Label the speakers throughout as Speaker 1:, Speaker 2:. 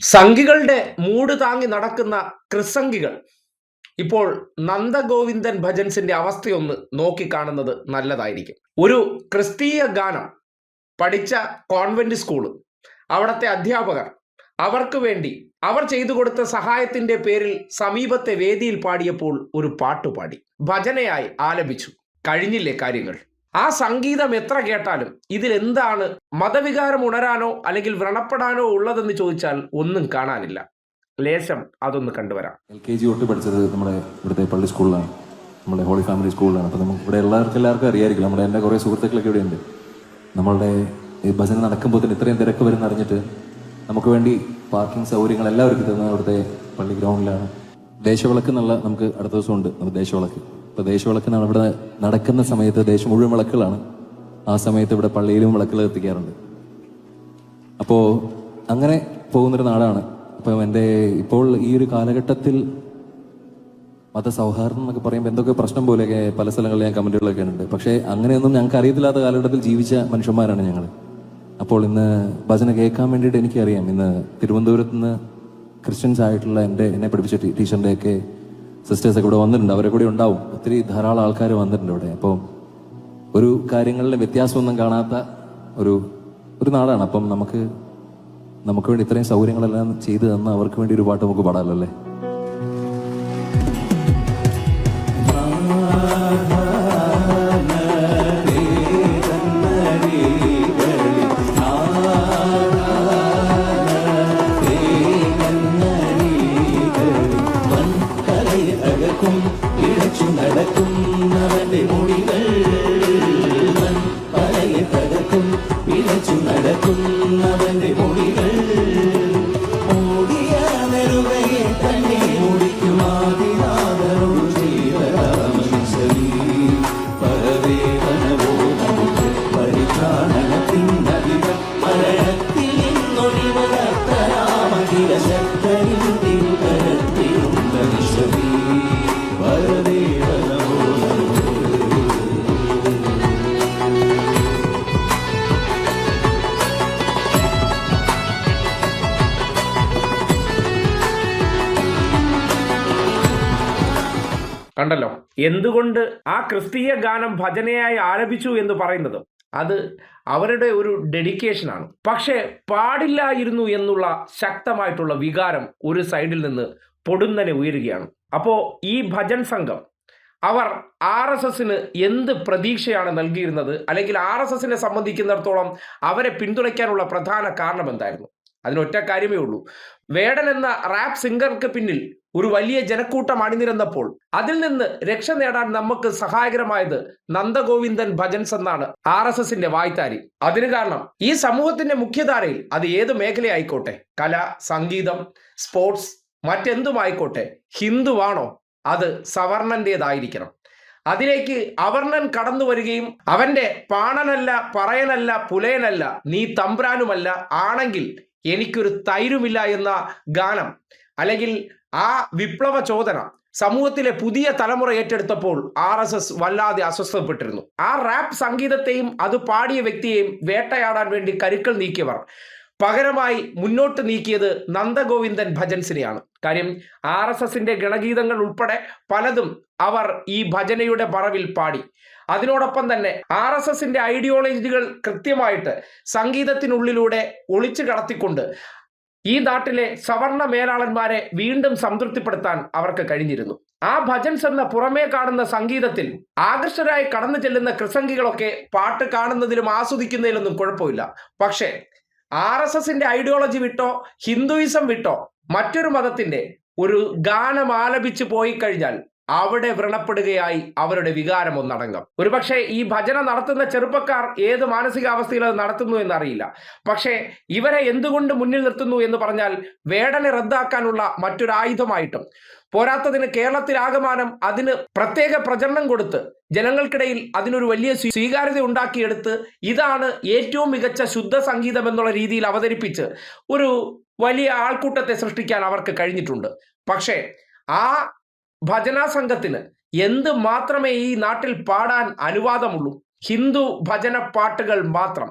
Speaker 1: സംഘികളുടെ മൂട് താങ്ങി നടക്കുന്ന ക്രിസംഗികൾ ഇപ്പോൾ നന്ദഗോവിന്ദൻ ഭജൻസിന്റെ അവസ്ഥയൊന്ന് നോക്കിക്കാണുന്നത് നല്ലതായിരിക്കും. ഒരു ക്രിസ്തീയ ഗാനം പഠിച്ച കോൺവെന്റ് സ്കൂള്, അവിടുത്തെ അധ്യാപകർ അവർക്ക് വേണ്ടി അവർ ചെയ്തു കൊടുത്ത സഹായത്തിന്റെ പേരിൽ സമീപത്തെ വേദിയിൽ പാടിയപ്പോൾ ഒരു പാട്ടുപാടി ഭജനയായി ആലപിച്ചു. കഴിഞ്ഞില്ലേ കാര്യങ്ങൾ? ആ സംഗീതം എത്ര കേട്ടാലും ഇതിൽ എന്താണ് മതവികാരം ഉണരാനോ അല്ലെങ്കിൽ വ്രണപ്പെടാനോ ഉള്ളതെന്ന് ചോദിച്ചാൽ ഒന്നും കാണാനില്ല. ലേശം അതൊന്ന് കണ്ടുവരാം.
Speaker 2: LKG തൊട്ട് പഠിച്ചത് നമ്മുടെ ഇവിടുത്തെ പള്ളി സ്കൂളിലാണ്, നമ്മുടെ ഹോളി ഫാമിലി സ്കൂളിലാണ്. അപ്പോൾ നമുക്ക് ഇവിടെ എല്ലാവർക്കും അറിയായിരിക്കും. നമ്മുടെ എൻ്റെ കുറേ സുഹൃത്തുക്കളൊക്കെ ഇവിടെ ഉണ്ട്. നമ്മളുടെ ഈ ഭജന നടക്കുമ്പോൾ തന്നെ ഇത്രയും തിരക്ക് വരുന്ന അറിഞ്ഞിട്ട് നമുക്ക് വേണ്ടി പാർക്കിംഗ് സൗകര്യങ്ങൾ എല്ലാവർക്കും തരുന്നത് അവിടുത്തെ പള്ളി ഗ്രൗണ്ടിലാണ്. ദേശവിളക്ക് എന്നുള്ള നമുക്ക് അടുത്ത ദിവസം ഉണ്ട് ദേശവിളക്ക്. ഇപ്പോൾ ദേശവിളക്ക് ഇവിടെ നടക്കുന്ന സമയത്ത് ദേശം മുഴുവൻ വിളക്കുകളാണ്. ആ സമയത്ത് ഇവിടെ പള്ളിയിലും വിളക്കുകൾ എത്തിക്കാറുണ്ട്. അപ്പോൾ അങ്ങനെ പോകുന്നൊരു നാടാണ്. അപ്പം ഇപ്പോൾ ഈ ഒരു കാലഘട്ടത്തിൽ മതസൗഹാർദ്ദം എന്നൊക്കെ പറയുമ്പോൾ എന്തൊക്കെ പ്രശ്നം പോലെയൊക്കെ പല സ്ഥലങ്ങളിൽ ഞാൻ കമന്റുകളൊക്കെ ഉണ്ട്. പക്ഷേ അങ്ങനെയൊന്നും ഞങ്ങൾക്ക് അറിയത്തില്ലാത്ത കാലഘട്ടത്തിൽ ജീവിച്ച മനുഷ്യന്മാരാണ് ഞങ്ങൾ. അപ്പോൾ ഇന്ന് ഭജന കേൾക്കാൻ വേണ്ടിയിട്ട് എനിക്കറിയാം, ഇന്ന് തിരുവനന്തപുരത്ത് നിന്ന് ക്രിസ്ത്യൻസ് ആയിട്ടുള്ള എന്നെ പഠിപ്പിച്ച ടീച്ചറിൻ്റെയൊക്കെ സിസ്റ്റേഴ്സൊക്കെ ഇവിടെ വന്നിട്ടുണ്ട്. അവരെ കൂടെ ഉണ്ടാവും. ഒത്തിരി ധാരാളം ആൾക്കാർ വന്നിട്ടുണ്ട് ഇവിടെ. അപ്പോൾ ഒരു കാര്യങ്ങളിലെ വ്യത്യാസമൊന്നും കാണാത്ത ഒരു നാടാണ്. അപ്പം നമുക്ക് വേണ്ടി ഇത്രയും സൗകര്യങ്ങളെല്ലാം ചെയ്തു തന്ന അവർക്ക് വേണ്ടി ഒരു പാട്ട് നമുക്ക് പാടാമല്ലോ അല്ലേ?
Speaker 1: കണ്ടല്ലോ എന്തുകൊണ്ട് ആ ക്രിസ്തീയ ഗാനം ഭജനയായി ആലപിച്ചു എന്ന് പറയുന്നത് അത് അവരുടെ ഒരു ഡെഡിക്കേഷനാണ്. പക്ഷേ പാടില്ലായിരുന്നു എന്നുള്ള ശക്തമായിട്ടുള്ള വികാരം ഒരു സൈഡിൽ നിന്ന് പൊടുന്നനെ ഉയരുകയാണ്. അപ്പോൾ ഈ ഭജൻ സംഘം അവർ RSSന് എന്ത് പ്രതീക്ഷയാണ് നൽകിയിരുന്നത്, അല്ലെങ്കിൽ RSSനെ സംബന്ധിക്കുന്നിടത്തോളം അവരെ പിന്തുണയ്ക്കാനുള്ള പ്രധാന കാരണം എന്തായിരുന്നു? അതിനൊറ്റ കാര്യമേ ഉള്ളൂ. വേടൻ എന്ന റാപ്പ് സിംഗർക്ക് പിന്നിൽ ഒരു വലിയ ജനക്കൂട്ടം അണിനിരന്നപ്പോൾ അതിൽ നിന്ന് രക്ഷ നേടാൻ നമുക്ക് സഹായകരമായത് നന്ദഗോവിന്ദൻ ഭജൻസ് എന്നാണ് RSSന്റെ വായ്ത്താരി. അതിന് കാരണം ഈ സമൂഹത്തിന്റെ മുഖ്യധാരയിൽ അത് ഏത് മേഖലയായിക്കോട്ടെ, കല, സംഗീതം, സ്പോർട്സ്, മറ്റെന്തുമായിക്കോട്ടെ, ഹിന്ദുവാണോ അത് സവർണന്റേതായിരിക്കണം. അതിലേക്ക് അവർണൻ കടന്നു വരികയും അവന്റെ പാണനല്ല, പറയനല്ല, പുലയനല്ല, നീ തമ്പ്രാനുമല്ല, ആണെങ്കിൽ എനിക്കൊരു തൈരുമില്ല എന്ന ഗാനം അല്ലെങ്കിൽ ആ വിപ്ലവ ചോദന സമൂഹത്തിലെ പുതിയ തലമുറ ഏറ്റെടുത്തപ്പോൾ RSS വല്ലാതെ അസ്വസ്ഥപ്പെട്ടിരുന്നു. ആ റാപ്പ് സംഗീതത്തെയും അത് പാടിയ വ്യക്തിയെയും വേട്ടയാടാൻ വേണ്ടി കരുക്കൾ നീക്കിയവർ പകരമായി മുന്നോട്ട് നീക്കിയത് നന്ദഗോവിന്ദൻ ഭജൻസിനെയാണ്. കാര്യം RSSന്റെ ഗണഗീതങ്ങൾ ഉൾപ്പെടെ പലതും അവർ ഈ ഭജനയുടെ മറവിൽ പാടി. അതിനോടൊപ്പം തന്നെ RSSന്റെ ഐഡിയോളജികൾ കൃത്യമായിട്ട് സംഗീതത്തിനുള്ളിലൂടെ ഒളിച്ചു കടത്തിക്കൊണ്ട് ഈ നാട്ടിലെ സവർണ മേലാളന്മാരെ വീണ്ടും സംതൃപ്തിപ്പെടുത്താൻ അവർക്ക് കഴിഞ്ഞിരുന്നു. ആ ഭജൻസ് എന്ന പുറമേ കാണുന്ന സംഗീതത്തിൽ ആകർഷകരായി കടന്നു ചെല്ലുന്ന ക്രിസംഗികളൊക്കെ പാട്ട് കാണുന്നതിലും ആസ്വദിക്കുന്നതിലൊന്നും കുഴപ്പമില്ല. പക്ഷേ RSSന്റെ ഐഡിയോളജി വിട്ടോ ഹിന്ദുയിസം വിട്ടോ മറ്റൊരു മതത്തിന്റെ ഒരു ഗാനം ആലപിച്ചു പോയി കഴിഞ്ഞാൽ അവിടെ വ്രണപ്പെടുകയായി അവരുടെ വികാരം ഒന്നടങ്കം. ഒരുപക്ഷെ ഈ ഭജന നടത്തുന്ന ചെറുപ്പക്കാർ ഏത് മാനസികാവസ്ഥയിൽ അത് നടത്തുന്നു എന്നറിയില്ല. പക്ഷേ ഇവരെ എന്തുകൊണ്ട് മുന്നിൽ നിർത്തുന്നു എന്ന് പറഞ്ഞാൽ വേടനെ റദ്ദാക്കാനുള്ള മറ്റൊരു ആയുധമായിട്ടും, പോരാത്തതിന് കേരളത്തിലാകമാനം അതിന് പ്രത്യേക പ്രചരണം കൊടുത്ത് ജനങ്ങൾക്കിടയിൽ അതിനൊരു വലിയ സ്വീകാര്യത ഉണ്ടാക്കിയെടുത്ത് ഇതാണ് ഏറ്റവും മികച്ച ശുദ്ധ സംഗീതം എന്നുള്ള രീതിയിൽ അവതരിപ്പിച്ച് ഒരു വലിയ ആൾക്കൂട്ടത്തെ സൃഷ്ടിക്കാൻ അവർക്ക് കഴിഞ്ഞിട്ടുണ്ട്. പക്ഷേ ആ ഭജനാ സംഘത്തിന് എന്ത് മാത്രമേ ഈ നാട്ടിൽ പാടാൻ അനുവാദമുള്ളൂ? ഹിന്ദു ഭജന പാട്ടുകൾ മാത്രം.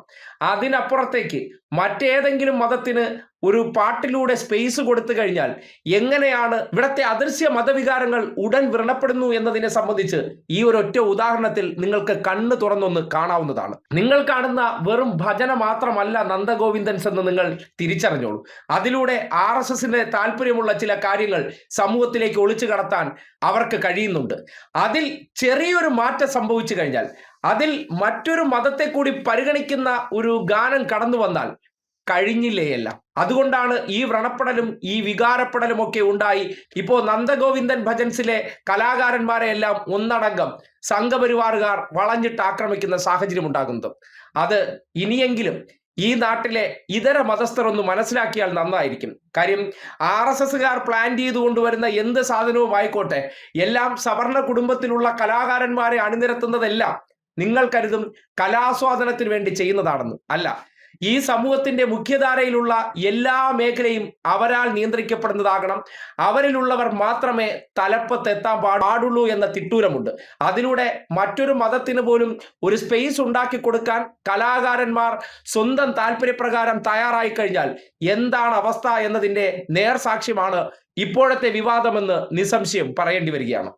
Speaker 1: അതിനപ്പുറത്തേക്ക് മറ്റേതെങ്കിലും മതത്തിന് ഒരു പാട്ടിലൂടെ സ്പേസ് കൊടുത്തു കഴിഞ്ഞാൽ എങ്ങനെയാണ് ഇവിടത്തെ അദൃശ്യ മതവികാരങ്ങൾ ഉടൻ വ്രണപ്പെടുന്നു എന്നതിനെ സംബന്ധിച്ച് ഈ ഒരൊറ്റ ഉദാഹരണത്തിൽ നിങ്ങൾക്ക് കണ്ണ് തുറന്നൊന്ന് കാണാവുന്നതാണ്. നിങ്ങൾ കാണുന്ന വെറും ഭജന മാത്രമല്ല നന്ദഗോവിന്ദൻസ് എന്ന് നിങ്ങൾ തിരിച്ചറിഞ്ഞോളൂ. അതിലൂടെ RSSന്റെ താല്പര്യമുള്ള ചില കാര്യങ്ങൾ സമൂഹത്തിലേക്ക് ഒളിച്ചു കടത്താൻ അവർക്ക് കഴിയുന്നുണ്ട്. അതിൽ ചെറിയൊരു മാറ്റം സംഭവിച്ചു കഴിഞ്ഞാൽ, അതിൽ മറ്റൊരു മതത്തെ കൂടി പരിഗണിക്കുന്ന ഒരു ഗാനം കടന്നു വന്നാൽ കഴിഞ്ഞില്ലേയല്ല. അതുകൊണ്ടാണ് ഈ വ്രണപ്പെടലും ഈ വികാരപ്പെടലും ഒക്കെ ഉണ്ടായി ഇപ്പോൾ നന്ദഗോവിന്ദൻ ഭജൻസിലെ കലാകാരന്മാരെ എല്ലാം ഒന്നടങ്കം സംഘപരിവാറുകാർ വളഞ്ഞിട്ട് ആക്രമിക്കുന്ന സാഹചര്യം ഉണ്ടാകുന്നത്. അത് ഇനിയെങ്കിലും ഈ നാട്ടിലെ ഇതര മതസ്ഥർ ഒന്ന് മനസ്സിലാക്കിയാൽ നന്നായിരിക്കും. കാര്യം RSSകാർ പ്ലാൻ ചെയ്തു കൊണ്ടുവരുന്ന എന്ത് സാധനവും ആയിക്കോട്ടെ, എല്ലാം സവർണ കുടുംബത്തിലുള്ള കലാകാരന്മാരെ അണിനിരത്തുന്നതെല്ലാം നിങ്ങൾ കരുതും കലാസ്വാദനത്തിന് വേണ്ടി ചെയ്യുന്നതാണെന്ന്. അല്ല, ഈ സമൂഹത്തിന്റെ മുഖ്യധാരയിലുള്ള എല്ലാ മേഖലയും അവരാൽ നിയന്ത്രിക്കപ്പെടുന്നതാകണം. അവരിലുള്ളവർ മാത്രമേ തലപ്പത്തെത്താൻ പാടുള്ളൂ എന്ന തിട്ടൂരമുണ്ട്. അതിലൂടെ മറ്റൊരു മതത്തിന് പോലും ഒരു സ്പേസ് ഉണ്ടാക്കി കൊടുക്കാൻ കലാകാരന്മാർ സ്വന്തം താല്പര്യപ്രകാരം തയ്യാറായി കഴിഞ്ഞാൽ എന്താണ് അവസ്ഥ എന്നതിന്റെ നേർസാക്ഷ്യമാണ് ഇപ്പോഴത്തെ വിവാദമെന്ന് നിസ്സംശയം പറയേണ്ടി വരികയാണ്.